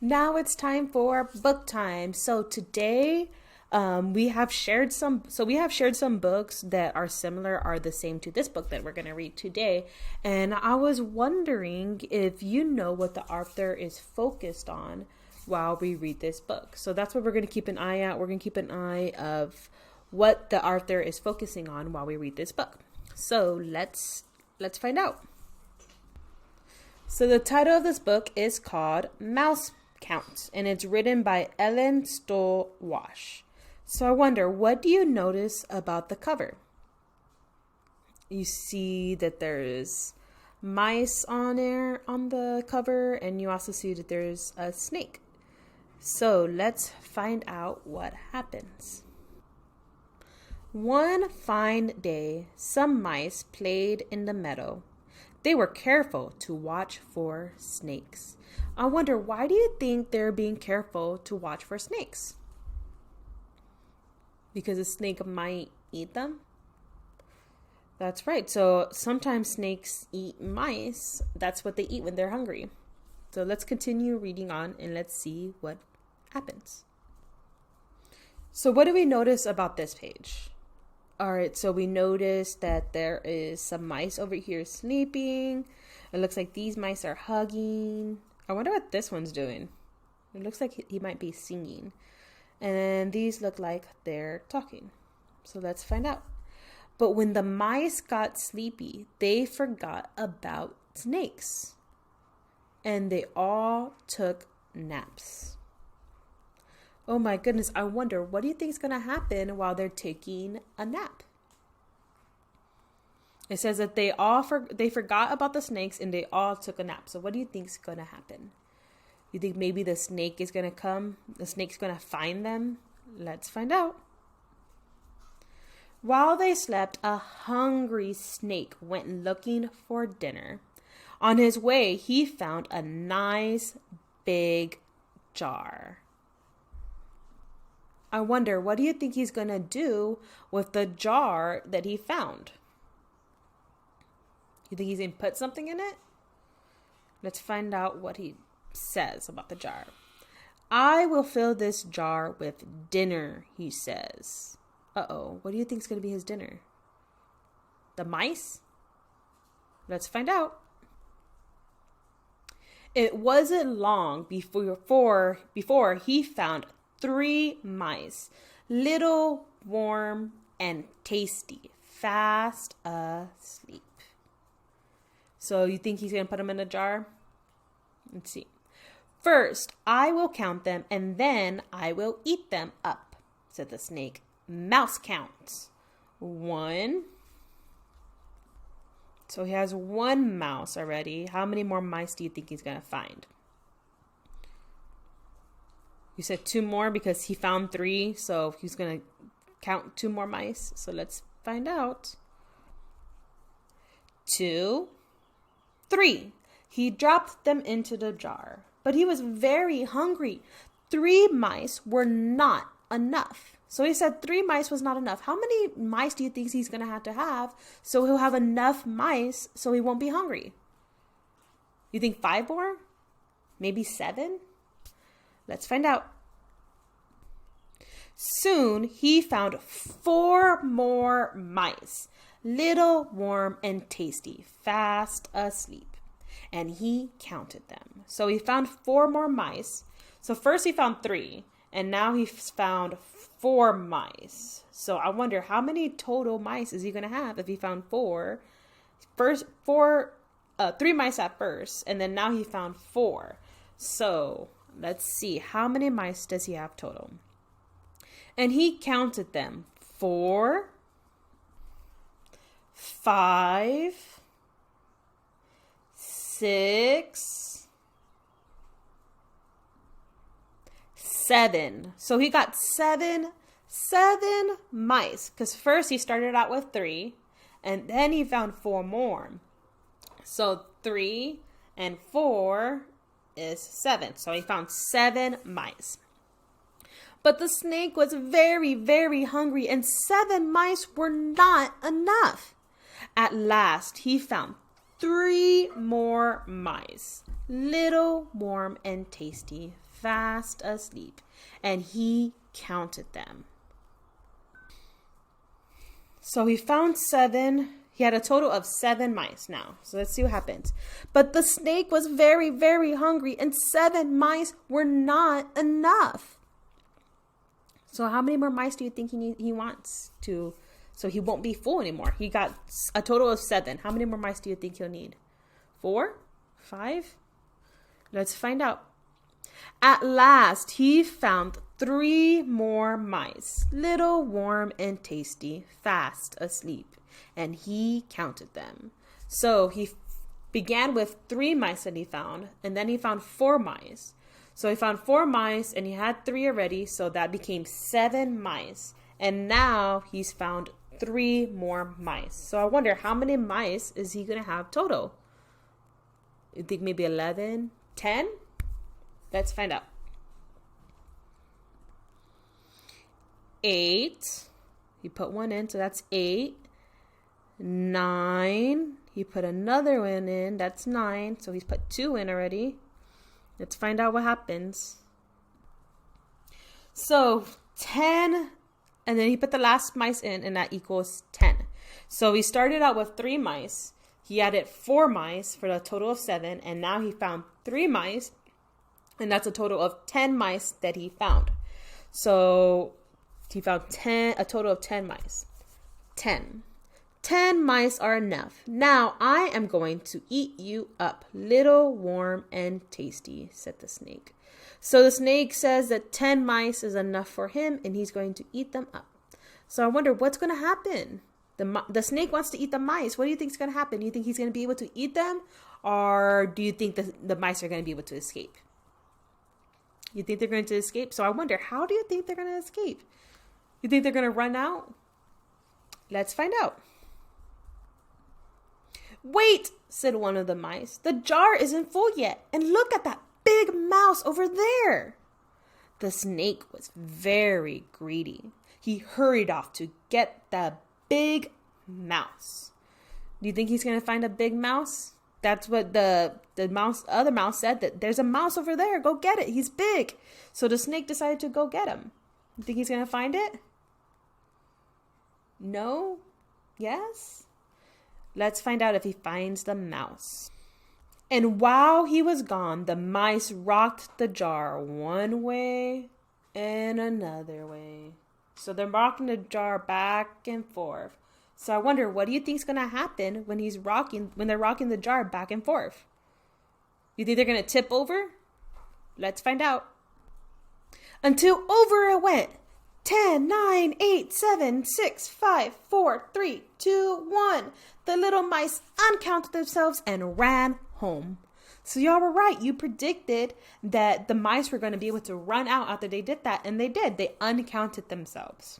Now it's time for book time. So today, we have shared some. So we have shared some books that are similar, are the same to this book that we're going to read today. And I was wondering if you know what the author is focused on while we read this book. So that's what we're going to keep an eye out. We're going to keep an eye of what the author is focusing on while we read this book. So let's find out. So the title of this book is called Mouse Count, and it's written by Ellen Stoll Wash. So I wonder, what do you notice about the cover? You see that there's mice on the cover, and you also see that there's a snake. So let's find out what happens. One fine day, some mice played in the meadow. They were careful to watch for snakes. I wonder, why do you think they're being careful to watch for snakes? Because a snake might eat them? That's right. So sometimes snakes eat mice. That's what they eat when they're hungry. So let's continue reading on and let's see what happens. So what do we notice about this page? All right, so we notice that there is some mice over here sleeping. It looks like these mice are hugging. I wonder what this one's doing. It looks like he might be singing. And these look like they're talking. So let's find out. But when the mice got sleepy, they forgot about snakes. And they all took naps. Oh my goodness, I wonder, what do you think is going to happen while they're taking a nap? It says that they forgot about the snakes and they all took a nap. So what do you think is going to happen? You think maybe the snake is going to come? The snake's going to find them? Let's find out. While they slept, a hungry snake went looking for dinner. On his way, he found a nice big jar. I wonder, what do you think he's going to do with the jar that he found? You think he's going to put something in it? Let's find out what he says about the jar. I will fill this jar with dinner, he says. Uh-oh, what do you think is going to be his dinner? The mice? Let's find out. It wasn't long before he found 3 mice, little, warm, and tasty, fast asleep. So you think he's going to put them in a jar? Let's see. First, I will count them, and then I will eat them up, said the snake. Mouse counts. 1. So he has 1 mouse already. How many more mice do you think he's going to find? You said 2 more because he found 3. So he's going to count 2 more mice. So let's find out. 2, 3. He dropped them into the jar. But he was very hungry. 3 mice were not enough. So he said 3 mice was not enough. How many mice do you think he's going to have so he'll have enough mice so he won't be hungry? You think 5 more? Maybe 7? Let's find out. Soon he found 4 more mice, little, warm, and tasty, fast asleep. And he counted them. So he found 4 more mice. So first he found 3, and now he's found 4 mice. So I wonder, how many total mice is he going to have if he found 4? First, 3 mice at first, and then now he found 4. So let's see, how many mice does he have total? And he counted them. 4, 5, 6, 7. So he got seven mice. Because first he started out with 3. And then he found 4 more. So 3 and 4 is 7. So he found 7 mice. But the snake was very, very hungry, and 7 mice were not enough. At last, he found 3 more mice, little, warm, and tasty, fast asleep, and he counted them. So he found 7. He had a total of 7 mice now. So let's see what happens. But the snake was very, very hungry, and 7 mice were not enough. So how many more mice do you think he wants to, so he won't be full anymore? He got a total of 7. How many more mice do you think he'll need? 4? 5? Let's find out. At last, he found 3 more mice, little, warm, and tasty, fast asleep, and he counted them. So he began with 3 mice that he found, and then he found 4 mice. So he found 4 mice, and he had 3 already, so that became 7 mice. And now he's found 3 more mice. So I wonder, how many mice is he going to have total? You think maybe 11? 10? Let's find out. 8. He put 1 in, so that's 8. 9. He put another one in, that's 9. So he's put 2 in already. Let's find out what happens. So 10, and then he put the last mice in, and that equals 10. So he started out with 3 mice. He added 4 mice for a total of 7, and now he found 3 mice, and that's a total of 10 mice that he found. So he found a total of 10 mice. 10 mice are enough. Now I am going to eat you up, little, warm, and tasty, said the snake. So the snake says that 10 mice is enough for him, and he's going to eat them up. So I wonder what's going to happen. The snake wants to eat the mice. What do you think is going to happen? Do you think he's going to be able to eat them? Or do you think the mice are going to be able to escape? You think they're going to escape? So I wonder, how do you think they're going to escape? You think they're going to run out? Let's find out. Wait, said one of the mice. The jar isn't full yet. And look at that big mouse over there. The snake was very greedy. He hurried off to get the big mouse. Do you think he's going to find a big mouse? That's what the other mouse said, that there's a mouse over there. Go get it. He's big. So the snake decided to go get him. You think he's going to find it? No? Yes? Let's find out if he finds the mouse. And while he was gone, the mice rocked the jar one way and another way. So they're rocking the jar back and forth. So I wonder, what do you think is going to happen when they're rocking the jar back and forth? You think they're going to tip over? Let's find out. Until over it went. 10, 9, 8, 7, 6, 5, 4, 3, 2, 1. The little mice uncounted themselves and ran home. So y'all were right. You predicted that the mice were going to be able to run out after they did that. And they did. They uncounted themselves.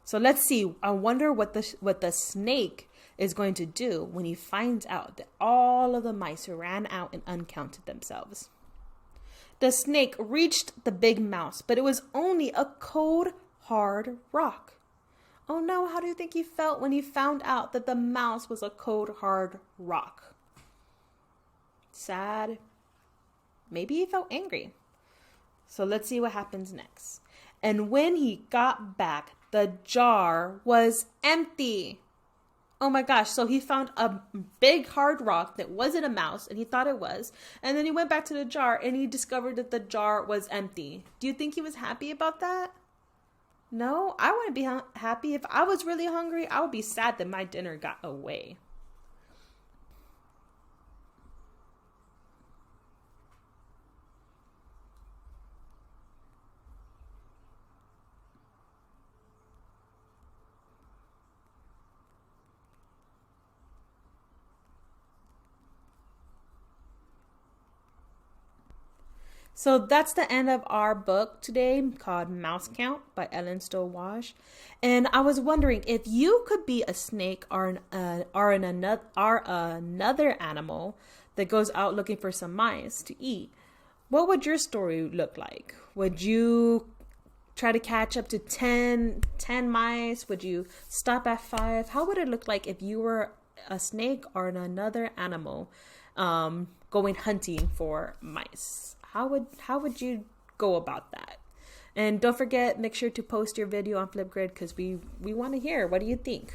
So let's see. I wonder what the snake is going to do when he finds out that all of the mice ran out and uncounted themselves. The snake reached the big mouse, but it was only a cold, hard rock. Oh no, how do you think he felt when he found out that the mouse was a cold, hard rock? Sad. Maybe he felt angry. So let's see what happens next. And when he got back, the jar was empty. Oh my gosh. So he found a big hard rock that wasn't a mouse, and he thought it was. And then he went back to the jar and he discovered that the jar was empty. Do you think he was happy about that? No, I wouldn't be happy. If I was really hungry, I would be sad that my dinner got away. So that's the end of our book today, called Mouse Count by Ellen Stowe Walsh. And I was wondering, if you could be a snake or another animal that goes out looking for some mice to eat, what would your story look like? Would you try to catch up to 10 mice? Would you stop at 5? How would it look like if you were a snake or another animal going hunting for mice? How would you go about that. And don't forget, make sure to post your video on Flipgrid because we want to hear, what do you think?